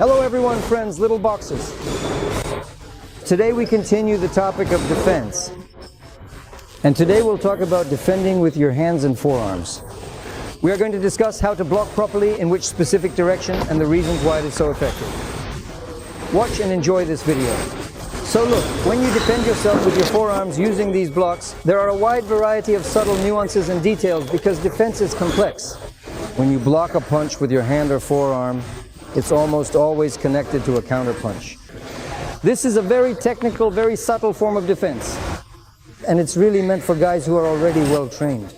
Hello everyone, friends, little boxers. Today we continue the topic of defense. And today we'll talk about defending with your hands and forearms. We are going to discuss how to block properly, in which specific direction, and the reasons why it is so effective. Watch and enjoy this video. So look, when you defend yourself with your forearms using these blocks, there are a wide variety of subtle nuances and details because defense is complex. When you block a punch with your hand or forearm, it's almost always connected to a counterpunch. This is a very technical, very subtle form of defense. And it's really meant for guys who are already well trained.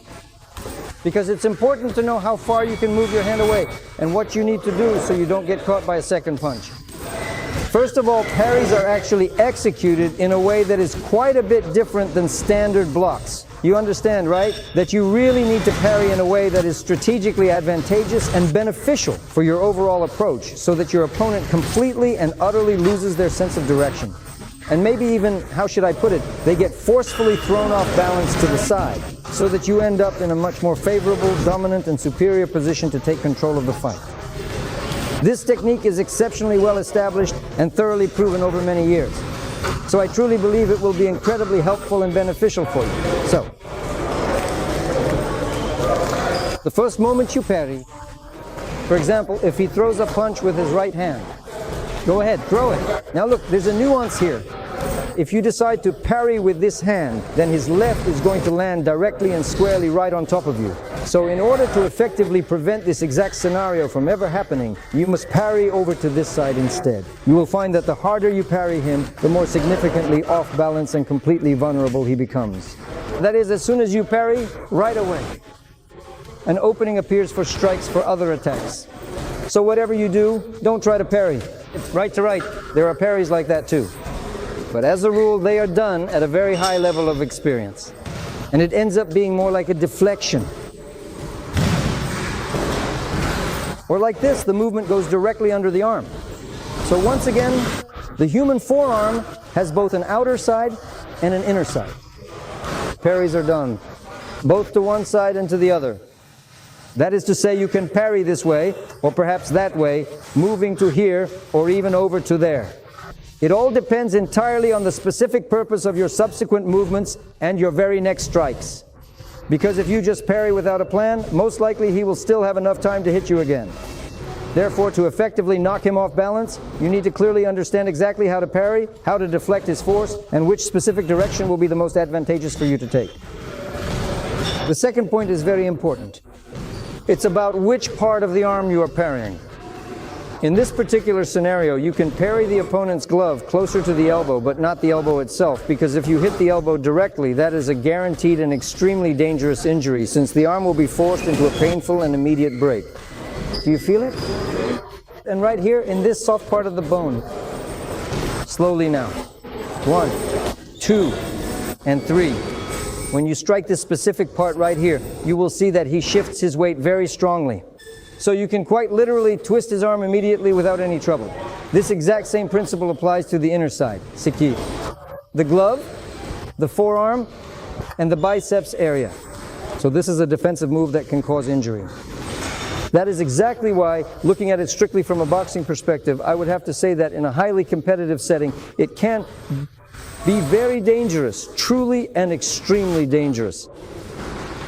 Because it's important to know how far you can move your hand away and what you need to do so you don't get caught by a second punch. First of all, parries are actually executed in a way that is quite a bit different than standard blocks. You understand, right? That you really need to parry in a way that is strategically advantageous and beneficial for your overall approach, so that your opponent completely and utterly loses their sense of direction. And maybe even, how should I put it, they get forcefully thrown off balance to the side, so that you end up in a much more favorable, dominant, and superior position to take control of the fight. This technique is exceptionally well established and thoroughly proven over many years. So I truly believe it will be incredibly helpful and beneficial for you. So, the first moment you parry, for example, if he throws a punch with his right hand, go ahead, throw it. Now look, there's a nuance here. If you decide to parry with this hand, then his left is going to land directly and squarely right on top of you. So in order to effectively prevent this exact scenario from ever happening, you must parry over to this side instead. You will find that the harder you parry him, the more significantly off balance and completely vulnerable he becomes. That is, as soon as you parry, right away, an opening appears for strikes for other attacks. So whatever you do, don't try to parry. Right to right, there are parries like that too. But as a rule, they are done at a very high level of experience. And it ends up being more like a deflection. Or like this, the movement goes directly under the arm. So once again, the human forearm has both an outer side and an inner side. Parries are done, both to one side and to the other. That is to say, you can parry this way, or perhaps that way, moving to here, or even over to there. It all depends entirely on the specific purpose of your subsequent movements and your very next strikes. Because if you just parry without a plan, most likely he will still have enough time to hit you again. Therefore, to effectively knock him off balance, you need to clearly understand exactly how to parry, how to deflect his force, and which specific direction will be the most advantageous for you to take. The second point is very important. It's about which part of the arm you are parrying. In this particular scenario, you can parry the opponent's glove closer to the elbow, but not the elbow itself, because if you hit the elbow directly, that is a guaranteed and extremely dangerous injury, since the arm will be forced into a painful and immediate break. Do you feel it? And right here, in this soft part of the bone. Slowly now. 1, 2, and 3. When you strike this specific part right here, you will see that he shifts his weight very strongly. So you can quite literally twist his arm immediately without any trouble. This exact same principle applies to the inner side, Siki. The glove, the forearm, and the biceps area. So this is a defensive move that can cause injury. That is exactly why, looking at it strictly from a boxing perspective, I would have to say that in a highly competitive setting, it can be very dangerous, truly and extremely dangerous.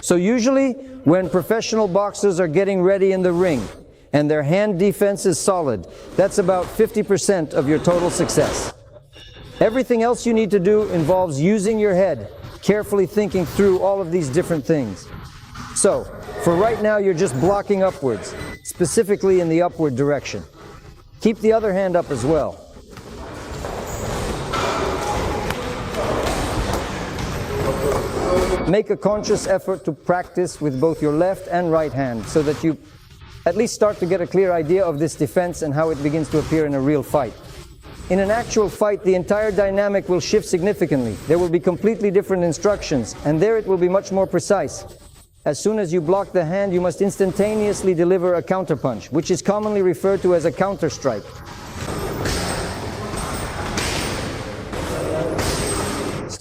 So usually, when professional boxers are getting ready in the ring and their hand defense is solid, that's about 50% of your total success. Everything else you need to do involves using your head, carefully thinking through all of these different things. So, for right now, you're just blocking upwards, specifically in the upward direction. Keep the other hand up as well. Make a conscious effort to practice with both your left and right hand so that you at least start to get a clear idea of this defense and how it begins to appear in a real fight. In an actual fight, the entire dynamic will shift significantly. There will be completely different instructions, and there it will be much more precise. As soon as you block the hand, you must instantaneously deliver a counterpunch, which is commonly referred to as a counter-strike.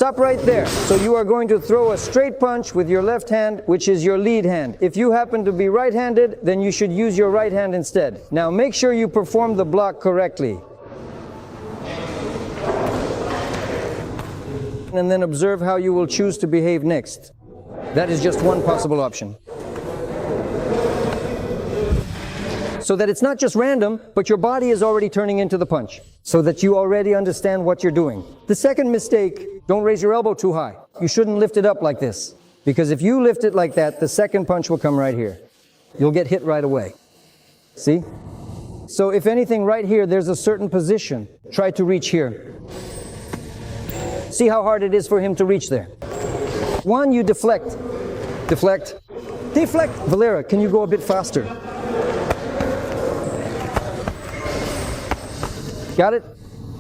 Stop right there. So you are going to throw a straight punch with your left hand, which is your lead hand. If you happen to be right-handed, then you should use your right hand instead. Now make sure you perform the block correctly. And then observe how you will choose to behave next. That is just one possible option. So that it's not just random, but your body is already turning into the punch, so that you already understand what you're doing. The second mistake, don't raise your elbow too high. You shouldn't lift it up like this, because if you lift it like that, the second punch will come right here. You'll get hit right away. See? So if anything, right here, there's a certain position. Try to reach here. See how hard it is for him to reach there. One, you deflect. Deflect. Deflect. Valera, can you go a bit faster? Got it?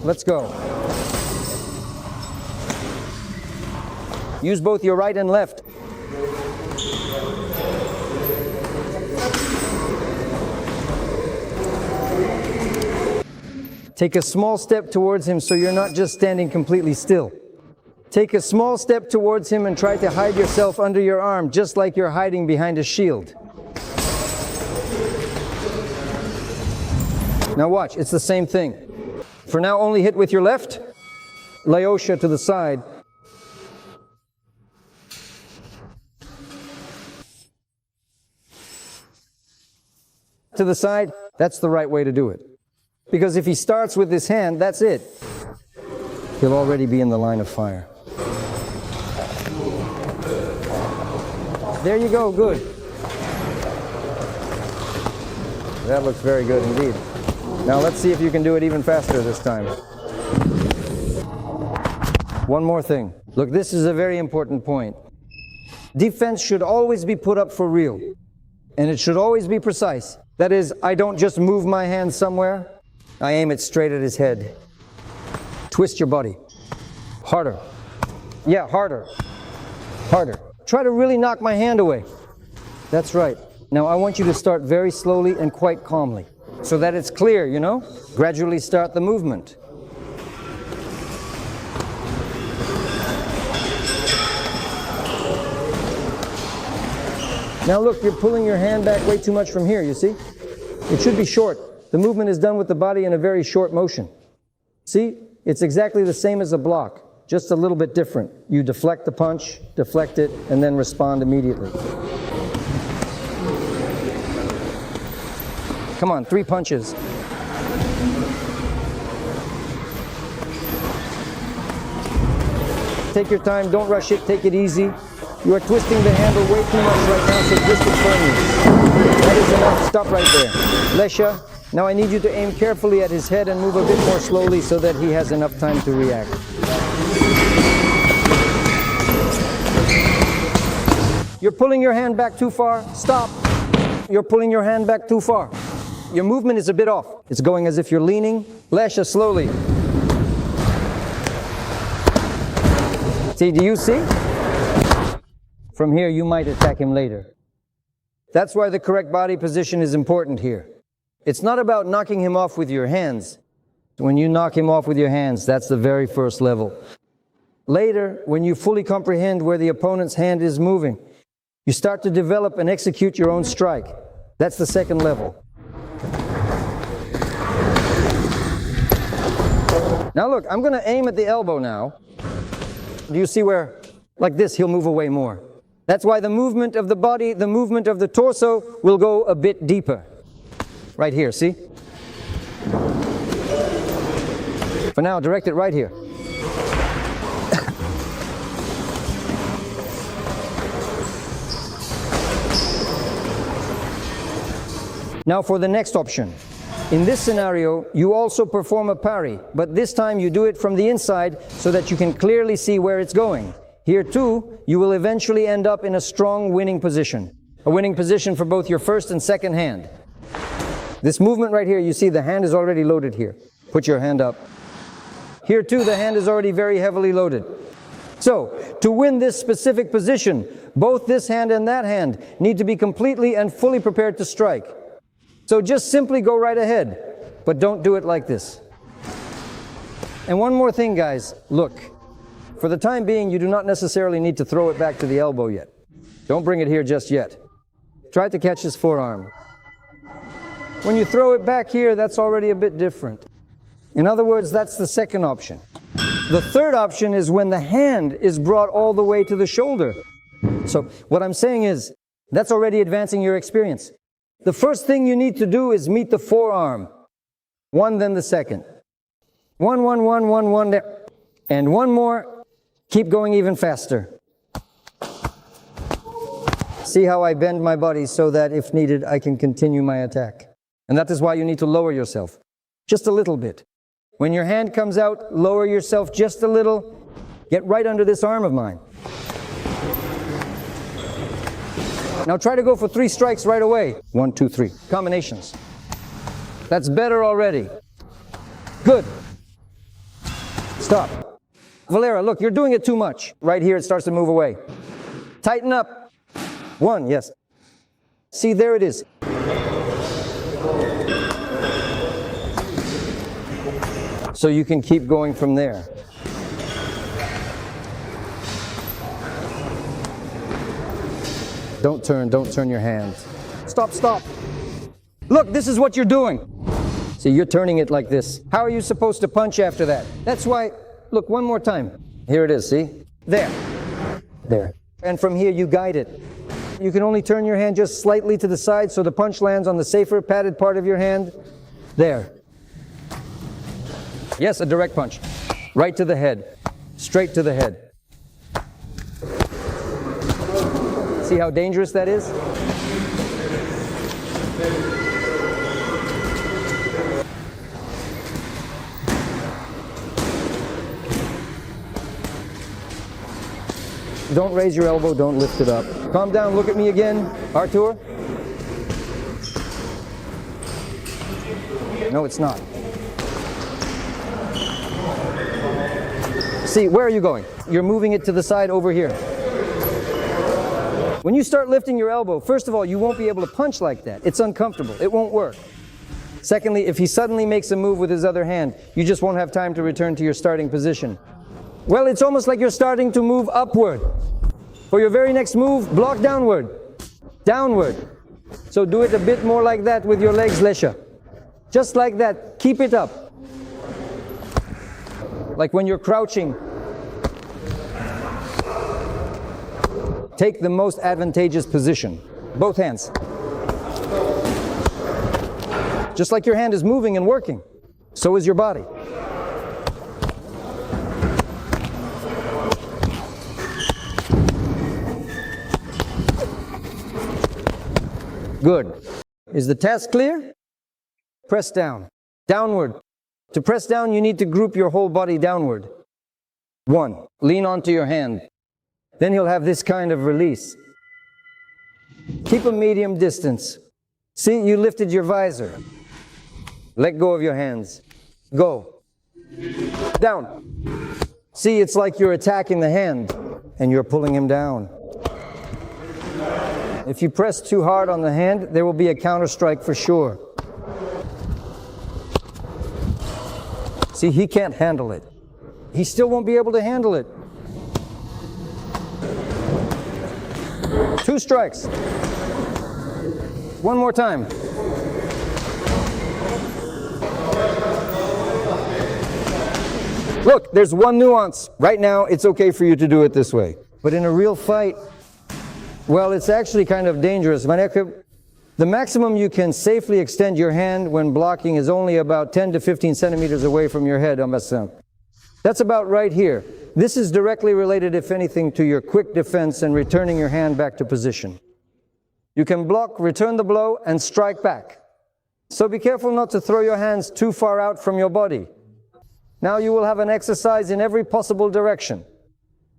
Let's go. Use both your right and left. Take a small step towards him so you're not just standing completely still. Take a small step towards him and try to hide yourself under your arm, just like you're hiding behind a shield. Now watch, it's the same thing. For now, only hit with your left. Laosha to the side. To the side, that's the right way to do it. Because if he starts with this hand, that's it. He'll already be in the line of fire. There you go, good. That looks very good indeed. Now let's see if you can do it even faster this time. One more thing. Look, this is a very important point. Defense should always be put up for real. And it should always be precise. That is, I don't just move my hand somewhere. I aim it straight at his head. Twist your body. Harder. Yeah, harder. Harder. Try to really knock my hand away. That's right. Now I want you to start very slowly and quite calmly, so that it's clear, you know? Gradually start the movement. Now look, you're pulling your hand back way too much from here, you see? It should be short. The movement is done with the body in a very short motion. See? It's exactly the same as a block, just a little bit different. You deflect the punch, deflect it, and then respond immediately. Come on, 3 punches. Take your time, don't rush it, take it easy. You are twisting the handle way too much right now, so twist it firmly. That is enough, stop right there. Lesha, now I need you to aim carefully at his head and move a bit more slowly so that he has enough time to react. You're pulling your hand back too far, stop. You're pulling your hand back too far. Your movement is a bit off. It's going as if you're leaning. Lesha, slowly. See, do you see? From here, you might attack him later. That's why the correct body position is important here. It's not about knocking him off with your hands. When you knock him off with your hands, that's the very first level. Later, when you fully comprehend where the opponent's hand is moving, you start to develop and execute your own strike. That's the second level. Now look, I'm going to aim at the elbow now. Do you see where, like this, he'll move away more? That's why the movement of the body, the movement of the torso will go a bit deeper. Right here, see? For now, direct it right here. Now for the next option. In this scenario, you also perform a parry, but this time you do it from the inside so that you can clearly see where it's going. Here too, you will eventually end up in a strong winning position. A winning position for both your first and second hand. This movement right here, you see the hand is already loaded here. Put your hand up. Here too, the hand is already very heavily loaded. So, to win this specific position, both this hand and that hand need to be completely and fully prepared to strike. So just simply go right ahead, but don't do it like this. And one more thing, guys, look. For the time being, you do not necessarily need to throw it back to the elbow yet. Don't bring it here just yet. Try to catch his forearm. When you throw it back here, that's already a bit different. In other words, that's the second option. The third option is when the hand is brought all the way to the shoulder. So what I'm saying is, that's already advancing your experience. The first thing you need to do is meet the forearm. One, then the second. One, one, one, one, one, there. And one more. Keep going even faster. See how I bend my body so that if needed, I can continue my attack. And that is why you need to lower yourself. Just a little bit. When your hand comes out, lower yourself just a little. Get right under this arm of mine. Now try to go for 3 strikes right away. 1, 2, 3. Combinations. That's better already. Good. Stop. Valera, look, you're doing it too much. Right here, it starts to move away. Tighten up. 1, yes. See, there it is. So you can keep going from there. Don't turn your hand. Stop, stop. Look, this is what you're doing. See, you're turning it like this. How are you supposed to punch after that? That's why, look, one more time. Here it is, see? There. There. And from here, you guide it. You can only turn your hand just slightly to the side so the punch lands on the safer, padded part of your hand. There. Yes, a direct punch. Right to the head. Straight to the head. See how dangerous that is? Don't raise your elbow, don't lift it up. Calm down, look at me again. Artur? No, it's not. See, where are you going? You're moving it to the side over here. When you start lifting your elbow, first of all, you won't be able to punch like that. It's uncomfortable. It won't work. Secondly, if he suddenly makes a move with his other hand, you just won't have time to return to your starting position. Well, it's almost like you're starting to move upward. For your very next move, block downward. Downward. So do it a bit more like that with your legs, Lesha. Just like that. Keep it up. Like when you're crouching. Take the most advantageous position. Both hands. Just like your hand is moving and working, so is your body. Good. Is the task clear? Press down. Downward. To press down, you need to group your whole body downward. 1. Lean onto your hand. Then you'll have this kind of release. Keep a medium distance. See, you lifted your visor. Let go of your hands. Go. Down. See, it's like you're attacking the hand and you're pulling him down. If you press too hard on the hand, there will be a counter strike for sure. See, he can't handle it. He still won't be able to handle it. 2 strikes. 1 more time. Look, there's one nuance. Right now, it's okay for you to do it this way. But in a real fight, well, it's actually kind of dangerous. The maximum you can safely extend your hand when blocking is only about 10 to 15 centimeters away from your head. That's about right here. This is directly related, if anything, to your quick defense and returning your hand back to position. You can block, return the blow, and strike back. So be careful not to throw your hands too far out from your body. Now you will have an exercise in every possible direction.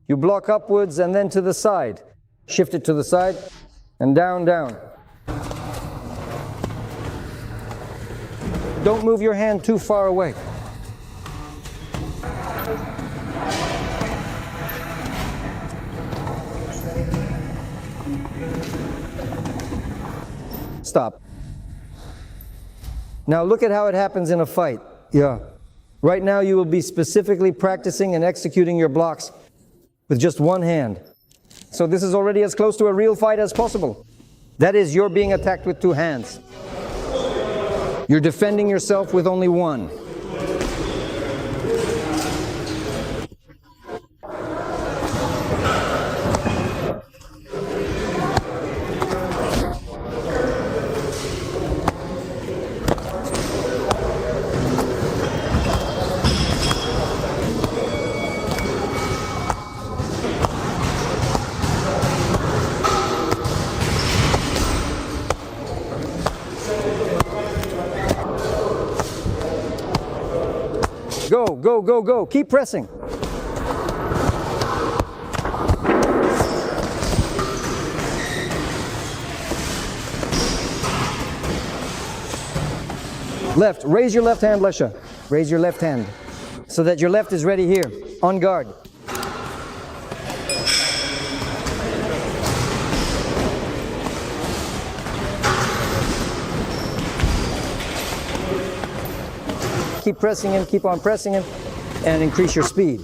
You block upwards and then to the side. Shift it to the side and down, down. Don't move your hand too far away. Stop. Now look at how it happens in a fight. Yeah. Right now you will be specifically practicing and executing your blocks with just one hand. So this is already as close to a real fight as possible. That is, you're being attacked with two hands. You're defending yourself with only one. Go, go, go, go. Keep pressing. Left. Raise your left hand, Lesha. Raise your left hand so that your left is ready here, on guard. Keep pressing him, keep on pressing him, and increase your speed.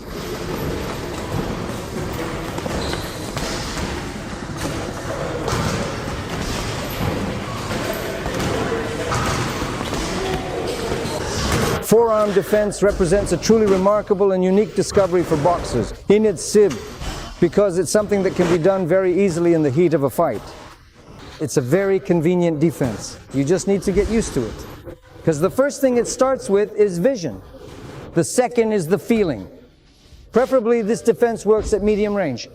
Forearm defense represents a truly remarkable and unique discovery for boxers in its SIB, because it's something that can be done very easily in the heat of a fight. It's a very convenient defense. You just need to get used to it. Because the first thing it starts with is vision. The second is the feeling. Preferably this defense works at medium range.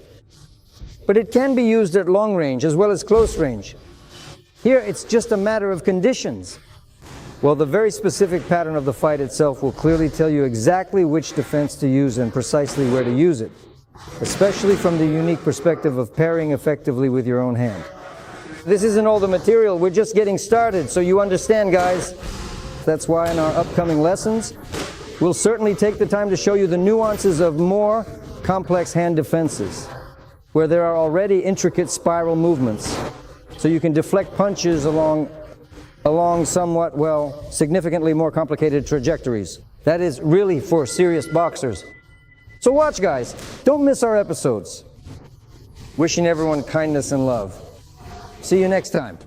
But it can be used at long range as well as close range. Here it's just a matter of conditions. Well, the very specific pattern of the fight itself will clearly tell you exactly which defense to use and precisely where to use it. Especially from the unique perspective of parrying effectively with your own hand. This isn't all the material, we're just getting started, so you understand, guys. That's why in our upcoming lessons, we'll certainly take the time to show you the nuances of more complex hand defenses, where there are already intricate spiral movements, so you can deflect punches along somewhat, well, significantly more complicated trajectories. That is really for serious boxers. So watch, guys. Don't miss our episodes. Wishing everyone kindness and love. See you next time.